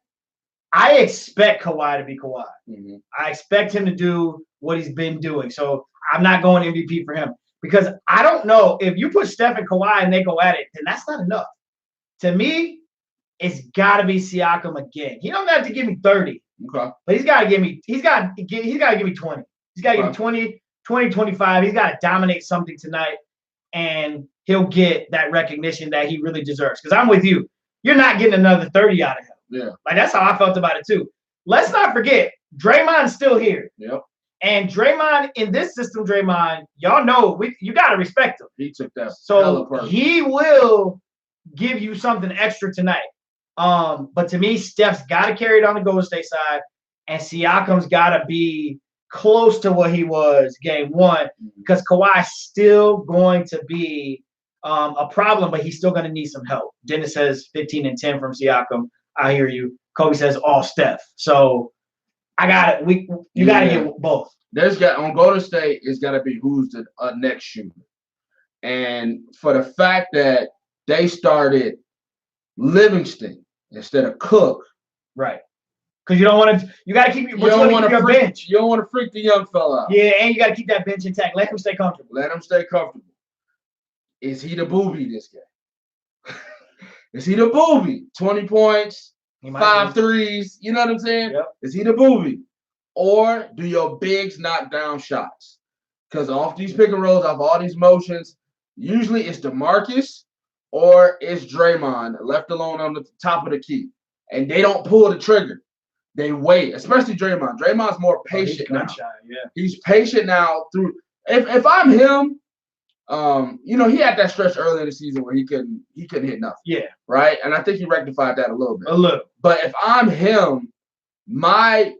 I expect Kawhi to be Kawhi. Mm-hmm. I expect him to do what he's been doing. So I'm not going MVP for him, because I don't know if you put Steph and Kawhi and they go at it, then that's not enough. To me, it's got to be Siakam again. He don't have to give me 30, okay, but he's got to give me 20. He's got to give me 20, 25. He's got to dominate something tonight, and he'll get that recognition that he really deserves. Because I'm with you. You're not getting another 30 out of him. Yeah. Like, that's how I felt about it too. Let's not forget, Draymond's still here. Yep. And Draymond, in this system, y'all know, you got to respect him. He took that. So he will give you something extra tonight. But to me, Steph's got to carry it on the Golden State side, and Siakam's got to be close to what he was game 1, because Kawhi's still going to be a problem, but he's still going to need some help. Dennis says 15 and 10 from Siakam. I hear you. Kobe says all Steph. So I got it. You got to get both. On Golden State, it's got to be who's the next shooter. And for the fact that they started Livingston instead of Cook. Right. Because you don't want to. You got to keep your bench. You don't want to freak the young fella out. Yeah, and you got to keep that bench intact. Let him stay comfortable. Is he the booby this game? Is he the booby? 20 points, 5 threes. You know what I'm saying? Yep. Is he the booby? Or do your bigs knock down shots? Because off these pick and rolls, off all these motions, usually it's DeMarcus or it's Draymond left alone on the top of the key. And they don't pull the trigger. They wait, especially Draymond. Draymond's more patient now. Yeah. He's patient now through. If I'm him, he had that stretch early in the season where he couldn't hit nothing. Yeah. Right? And I think he rectified that a little bit. A little. But if I'm him, my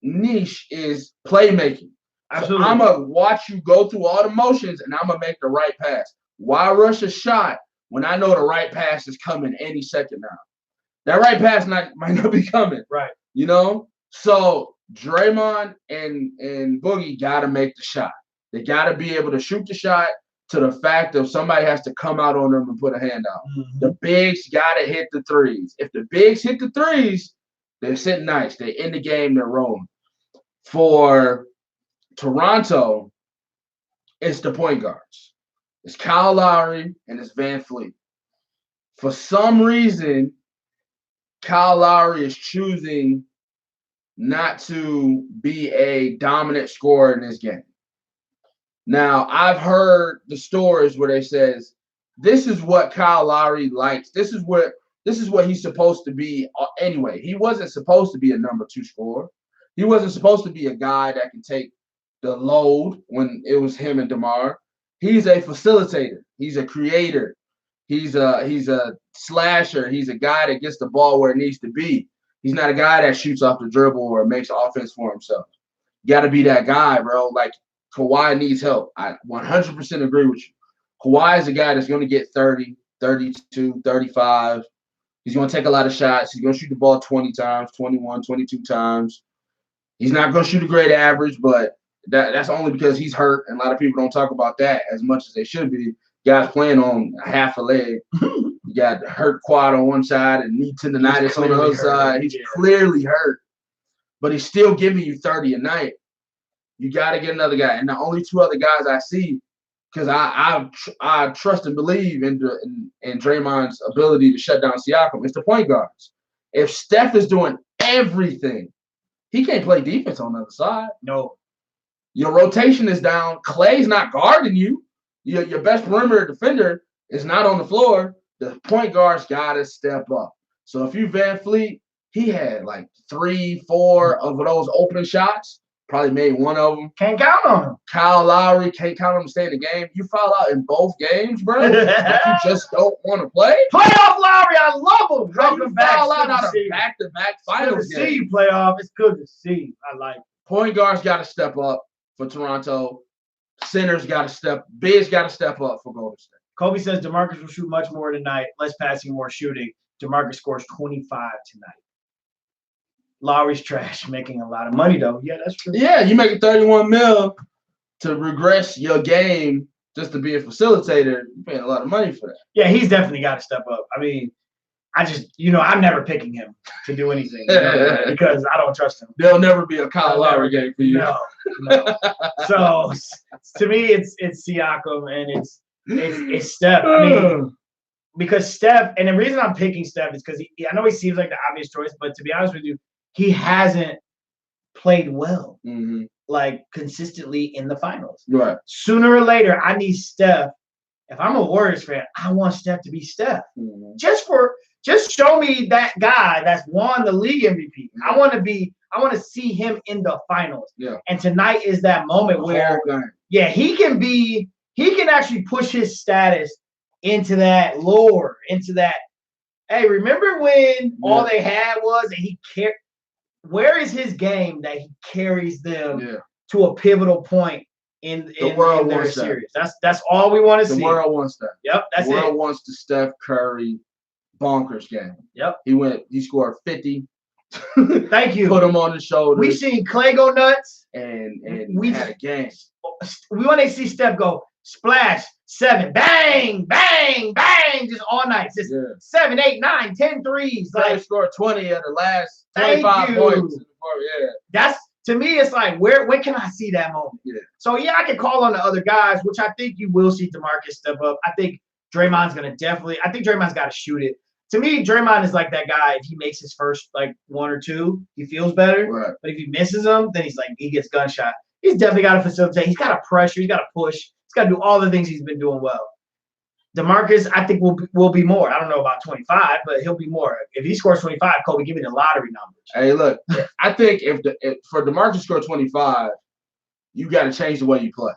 niche is playmaking. Absolutely. So I'm going to watch you go through all the motions, and I'm going to make the right pass. Why rush a shot when I know the right pass is coming any second now? That right pass might not be coming. Right. So Draymond and Boogie got to make the shot. They got to be able to shoot the shot to the fact of somebody has to come out on them and put a hand out. Mm-hmm. The bigs got to hit the threes. If the bigs hit the threes, they're sitting nice. They in the game, they're rolling. For Toronto, it's the point guards. It's Kyle Lowry and it's Van Fleet. For some reason, Kyle Lowry is choosing not to be a dominant scorer in this game. Now, I've heard the stories where they says this is what Kyle Lowry likes. This is what he's supposed to be anyway. He wasn't supposed to be a number 2 scorer. He wasn't supposed to be a guy that can take the load when it was him and DeMar. He's a facilitator. He's a creator. He's a slasher. He's a guy that gets the ball where it needs to be. He's not a guy that shoots off the dribble or makes offense for himself. You got to be that guy, bro. Like, Kawhi needs help. I 100% agree with you. Kawhi is a guy that's going to get 30, 32, 35. He's going to take a lot of shots. He's going to shoot the ball 20 times, 21, 22 times. He's not going to shoot a great average, but That's only because he's hurt, and a lot of people don't talk about that as much as they should be. Guys playing on half a leg. You got hurt quad on one side and knee tendonitis on the other side. He's clearly hurt, but he's still giving you 30 a night. You got to get another guy, and the only two other guys I see, because I trust and believe in Draymond's ability to shut down Siakam. It's the point guards. If Steph is doing everything, he can't play defense on the other side. No. Your rotation is down. Clay's not guarding you. Your best perimeter defender is not on the floor. The point guard's got to step up. So if you Van Fleet, he had like 3-4 of those open shots. Probably made one of them. Can't count on him. Kyle Lowry, can't count on him to stay in the game. You foul out in both games, bro. Like you just don't want to play. Playoff Lowry, I love him. Welcome back. Foul out of back-to-back finals game. Good to see you, playoff. It's good to see. I like it. Point guards got to step up for Toronto. Centers got to step. Bigs got to step up for Golden State. Kobe says DeMarcus will shoot much more tonight. Less passing, more shooting. DeMarcus scores 25 tonight. Lowry's trash, making a lot of money though. Yeah, that's true. Yeah, you make $31 million to regress your game just to be a facilitator. You're paying a lot of money for that. Yeah, he's definitely got to step up. I mean, I'm never picking him to do anything because I don't trust him. There'll never be a Kyle Lowry game for you. No. So to me, it's Siakam and it's Steph. I mean, because Steph, and the reason I'm picking Steph is because I know he seems like the obvious choice, but to be honest with you, he hasn't played well, like consistently in the finals. Right. Sooner or later, I need Steph. If I'm a Warriors fan, I want Steph to be Steph. Just show me that guy that's won the league MVP. I want to see him in the finals. Yeah. And tonight is that moment where, he can actually push his status into that lore, into that. Hey, remember when all they had was and he cared? Where is his game that he carries them to a pivotal point in their series? That's all we want to see. The world wants that. Yep, that's it. The world wants the Steph Curry bonkers game. Yep. He scored 50. Thank you. Put him on the shoulder. We seen Clay go nuts. And we had a game. We want to see Steph go splash, 7, bang, bang, bang, just all night. Just 7, 8, 9, 10 threes. Clay scored 20 of the last 25 points. Yeah. That's, to me, it's like, when can I see that moment? Yeah. So, I can call on the other guys, which I think you will see DeMarcus step up. I think Draymond's got to shoot it. To me, Draymond is like that guy. If he makes his first, like, 1 or 2, he feels better. Right. But if he misses them, then he gets gunshot. He's definitely got to facilitate. He's got to pressure. He's got to push. He's got to do all the things he's been doing well. DeMarcus, I think, will be more. I don't know about 25, but he'll be more. If he scores 25, Kobe, give me the lottery numbers. Hey, look, I think if for DeMarcus to score 25, you got to change the way you play.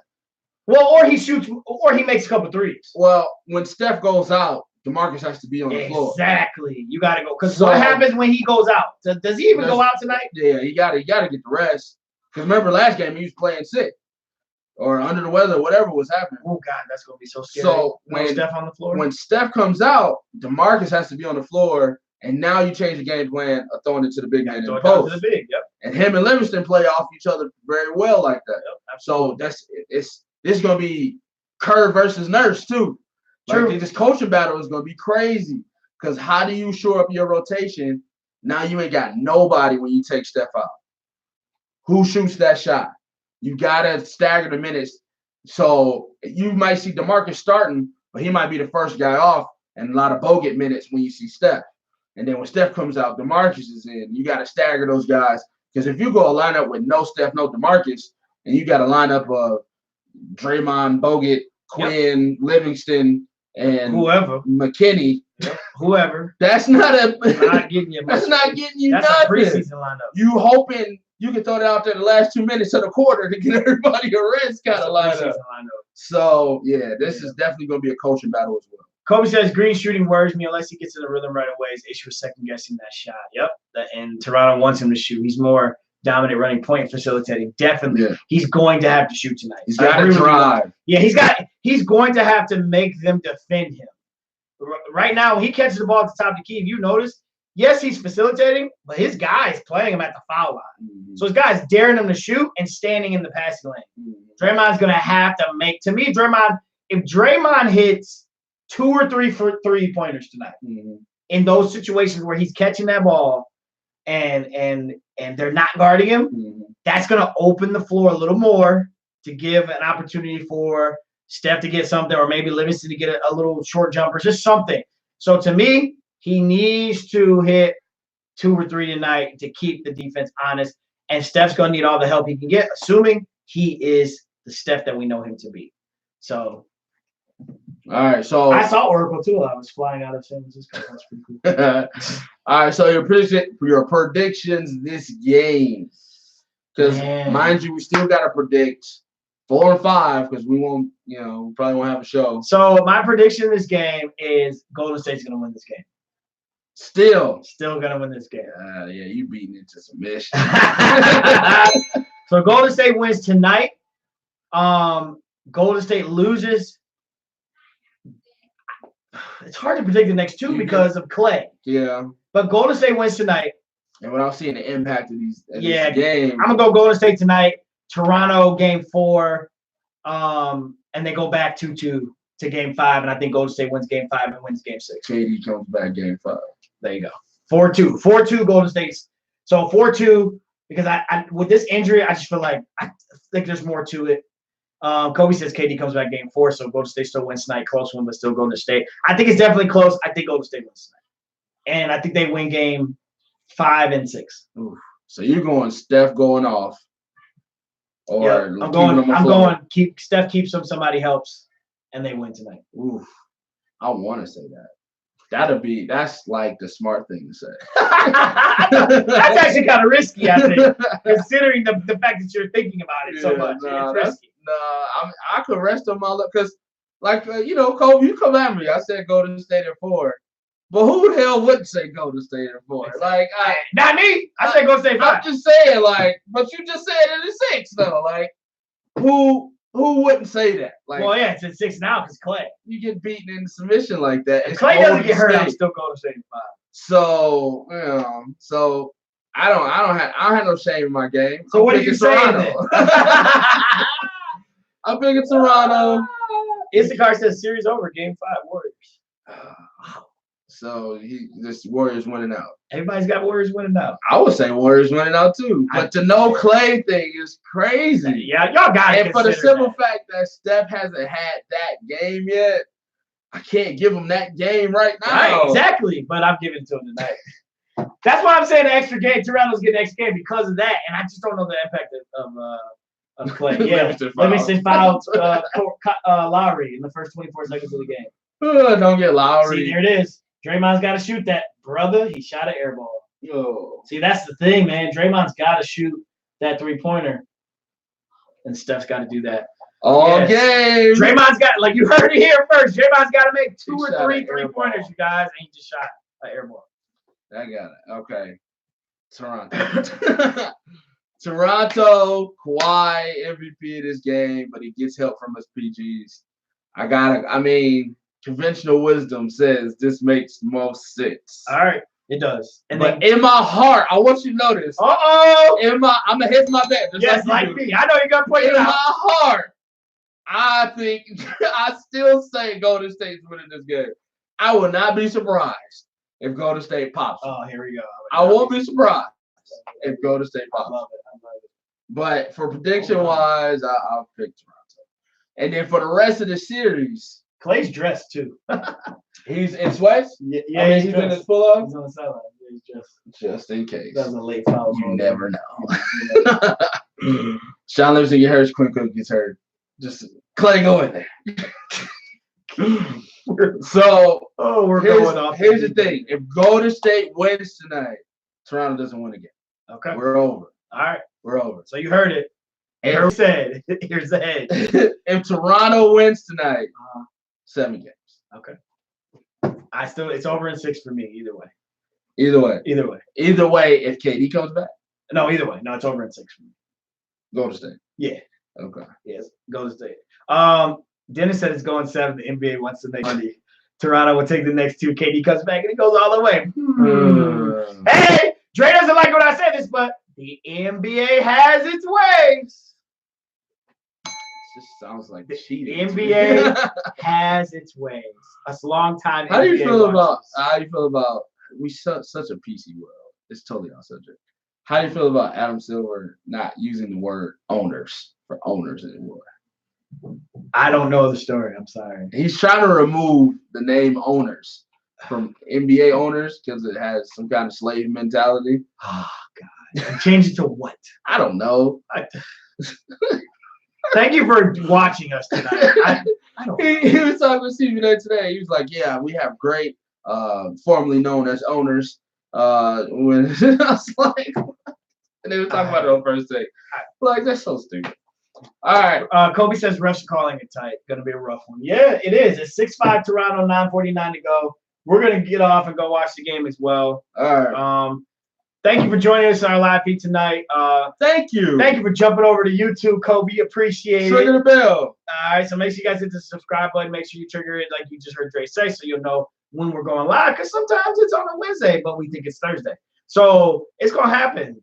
Well, or he shoots, or he makes a couple threes. Well, when Steph goes out, DeMarcus has to be on the floor. Exactly. You got to go. Because what happens when he goes out? Does he even go out tonight? Yeah, you got to get the rest. Because remember last game, he was playing sick or under the weather, whatever was happening. Oh, God, that's going to be so scary. So when Steph on the floor? When Steph comes out, DeMarcus has to be on the floor, and now you change the game plan of throwing it to the big man in the post. To the big, yep. And him and Livingston play off each other very well like that. Yep, so this is going to be Kerr versus Nurse, too. True. Like, this coaching battle is going to be crazy because how do you shore up your rotation? Now you ain't got nobody when you take Steph out. Who shoots that shot? You got to stagger the minutes. So you might see DeMarcus starting, but he might be the first guy off and a lot of Bogut minutes when you see Steph. And then when Steph comes out, DeMarcus is in. You got to stagger those guys because if you go a lineup with no Steph, no DeMarcus, and you got a lineup of Draymond, Bogut, Quinn, Livingston, and whoever, McKinney, whoever. That's not getting you. That's not getting you that's nothing. A preseason lineup. You hoping you can throw it out there the last 2 minutes of the quarter to get everybody a rest kind of lineup. So this is definitely going to be a coaching battle as well. Kobe says Green shooting worries me unless he gets in the rhythm right away. His issue is second guessing that shot. Yep, and Toronto wants him to shoot. He's more dominant running point facilitating. Definitely, he's going to have to shoot tonight. He's got to drive. Yeah, he's going to have to make them defend him. Right now, when he catches the ball at the top of the key, if you notice, yes, he's facilitating, but his guy's playing him at the foul line. So his guy's daring him to shoot and standing in the passing lane. Draymond's going to have to make, to me, if Draymond hits 2 or 3 for 3-pointers tonight, in those situations where he's catching that ball and they're not guarding him, that's going to open the floor a little more to give an opportunity for Steph to get something, or maybe Livingston to get a little short jumper, just something. So to me, he needs to hit 2 or 3 tonight to keep the defense honest. And Steph's going to need all the help he can get, assuming he is the Steph that we know him to be. So, all right. So I saw Oracle too. I was flying out of San Francisco. That's pretty cool. All right. So your predictions this game, because mind you, we still got to predict 4 and 5 because we won't, we probably won't have a show. So my prediction in this game is Golden State's going to win this game. Still going to win this game. Yeah, you beating into submission. So Golden State wins tonight. Golden State loses. It's hard to predict the next 2 because of Clay. Yeah. But Golden State wins tonight. And without seeing the impact of these games. I'm going to go Golden State tonight. Toronto game 4. And they go back 2-2 to game 5. And I think Golden State wins game 5 and wins game 6. KD comes back game 5. There you go. 4-2. 4-2 Golden State. So 4-2, because I with this injury, I just feel like I think there's more to it. Kobe says KD comes back game 4, so Golden State still wins tonight. Close one, but still Golden State. I think it's definitely close. I think Golden State wins tonight. And I think they win game 5 and 6. Oof. So you're going Steph going off. Or I'm going keep Steph keeps them, somebody helps, and they win tonight. Oof. I want to say that. That's like the smart thing to say. That's actually kind of risky, I think, considering the fact that you're thinking about it so much. It's risky. I could rest on my lip because, Kobe, you come at me. I said Golden State at 4, but who the hell wouldn't say Golden State at 4? Like, not me. I said Golden State 5. I'm just saying, but you just said it at 6 though. Like, who wouldn't say that? Like, well, yeah, it's at 6 now because Clay. You get beaten into submission like that. If Clay doesn't get hurt, I'm still Golden State 5. So, I don't have no shame in my game. So what are you saying then? I'm picking Toronto. Issachar says series over, game 5 Warriors. So this Warriors winning out. Everybody's got Warriors winning out. I would say Warriors winning out too. But the no Clay thing is crazy. Yeah, y'all got it. And for the simple fact that Steph hasn't had that game yet, I can't give him that game right now. Right, exactly. But I'm giving it to him tonight. That's why I'm saying the extra game. Toronto's getting an extra game because of that, and I just don't know the impact of Clay. Yeah, Livingston fouled Lowry in the first 24 seconds of the game. Don't get Lowry. See, there it is. Draymond's got to shoot that, brother. He shot an air ball. Oh. See, that's the thing, man. Draymond's got to shoot that 3-pointer, and Steph's got to do that. All game. Draymond's got, like you heard it here first. Draymond's got to make 2 or 3 3-pointers, you guys, and he just shot an air ball. I got it. Okay. Toronto. Toronto, Kawhi, MVP of this game, but he gets help from his PGs. Conventional wisdom says this makes most sense. All right, it does. But in my heart, I want you to notice. I'm gonna hit my bet. Just like me. I know you're gonna point it out. In my heart, I still say Golden State's winning this game. I will not be surprised if Golden State pops. Oh, here we go. I won't be surprised if Golden State pops. I love it. But for prediction wise, I'll pick Toronto. And then for the rest of the series, Clay's dressed too. He's in sweats? Yeah, he's in his pull-ups? He's on the sideline. Yeah, he's dressed. Just in case. That was a late foul. You never know. Sean Livingston get hurt. Quinn Cook gets hurt. Just Clay, go in there. So, here's the thing. If Golden State wins tonight, Toronto doesn't win again. Okay. We're over. All right. We're over. So you heard it. Here's the head. If Toronto wins tonight, 7 games. Okay. It's over in 6 for me, either way. Either way. Either way, if KD comes back? No, either way. No, it's over in 6 for me. Golden State. Yeah. Okay. Yes, Golden State. Dennis said it's going 7. The NBA wants to make money. Toronto will take the next two. KD comes back and it goes all the way. Hey, Dre doesn't like when I say this, but the NBA has its ways. Just sounds like The cheating. NBA has its ways. Us long time. How do you NBA feel about? watchers. How do you feel about? We such a PC world. It's totally on subject. How do you feel about Adam Silver not using the word owners for owners anymore? I don't know the story. I'm sorry. He's trying to remove the name owners from NBA owners because it has some kind of slave mentality. Oh God. Change it to what? I don't know. Thank you for watching us tonight. I don't know. He was talking with Stephen A today. He was like, "Yeah, we have great, formerly known as owners." When I was like, and they were talking about it on first take. Like, that's so stupid. All right. Kobe says refs are calling it tight. Gonna be a rough one. Yeah, it is. It's 6-5 Toronto, 9:49 to go. We're gonna get off and go watch the game as well. All right. Thank you for joining us on our live feed tonight. Thank you. Thank you for jumping over to YouTube, Kobe. Appreciate Trigger it. the bell. All right, so make sure you guys hit the subscribe button. Make sure you trigger it like you just heard Dre say, so you'll know when we're going live. Because sometimes it's on a Wednesday, but we think it's Thursday. So it's gonna happen.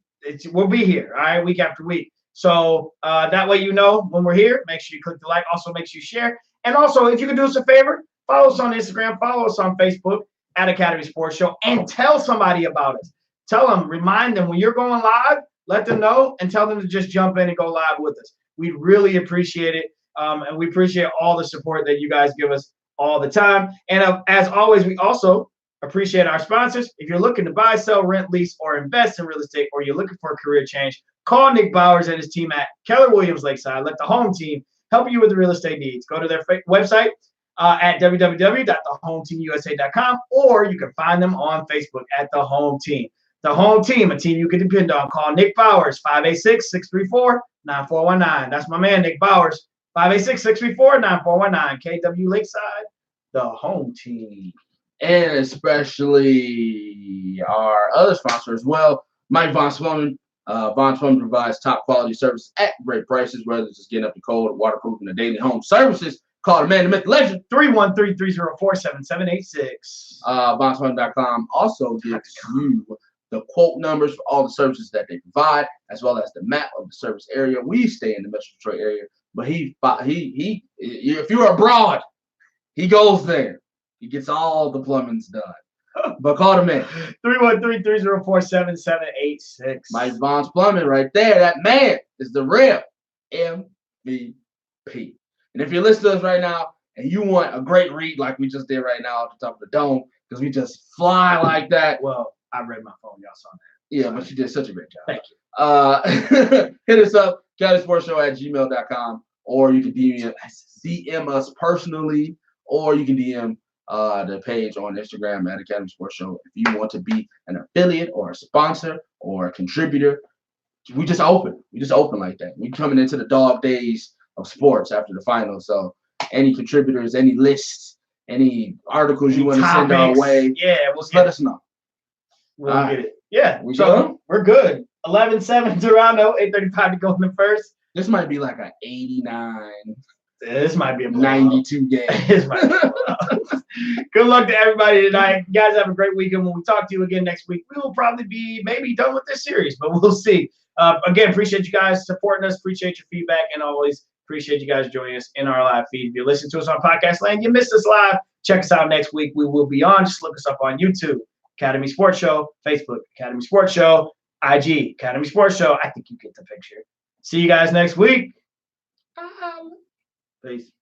We'll be here, all right, week after week. So that way you know when we're here. Make sure you click the like. Also, make sure you share. And also, if you can do us a favor, follow us on Instagram, follow us on Facebook at Academy Sports Show, and tell somebody about us. Tell them, remind them when you're going live, let them know, and tell them to just jump in and go live with us. We really appreciate it, and we appreciate all the support that you guys give us all the time. And as always, we also appreciate our sponsors. If you're looking to buy, sell, rent, lease, or invest in real estate, or you're looking for a career change, call Nick Bowers and his team at Keller Williams Lakeside. Let the home team help you with the real estate needs. Go to their website at www.thehometeamusa.com, or you can find them on Facebook at The Home Team. The Home Team, a team you can depend on. Call Nick Bowers, 586-634-9419. That's my man, Nick Bowers, 586-634-9419. KW Lakeside, The Home Team. And especially our other sponsor as well, Mike Vaughn's Plumbing. Vaughn's Plumbing provides top quality services at great prices, whether it's just getting up the cold, waterproofing, or daily home services. Call the man, the myth, the legend, 313-304-7786. VaughnsPlumbing.com also gives you the quote numbers for all the services that they provide, as well as the map of the service area. We stay in the Metro Detroit area, but he if you're abroad, he goes there. He gets all the plumbings done. But call the man. 313-304-7786. Mike Vaughn's Plumbing right there. That man is the real MVP. And if you're listening to us right now and you want a great read like we just did right now off the top of the dome, because we just fly like that. Well, I read my phone. Y'all saw that. Yeah, but you did such a great job. Thank you. Hit us up, academysportshow@gmail.com, or you can DM us personally, or you can DM the page on Instagram at Academy Sports Show. If you want to be an affiliate or a sponsor or a contributor, we just open. We just open like that. We coming into the dog days of sports after the finals. So any contributors, any lists, any articles you want to send our way, just let us know. We'll get it. Yeah. We so good? We're good. 11-7 Toronto, 8:35 to go in the first. This might be like an 89, This might be a 92 game. This might be a Good luck to everybody tonight. You guys have a great weekend. When we talk to you again next week, we will probably be maybe done with this series, but we'll see. Again, appreciate you guys supporting us. Appreciate your feedback, and always appreciate you guys joining us in our live feed. If you listen to us on Podcast Land, you missed us live, check us out next week. We will be on. Just look us up on YouTube, Academy Sports Show, Facebook, Academy Sports Show, IG, Academy Sports Show. I think you get the picture. See you guys next week. Peace.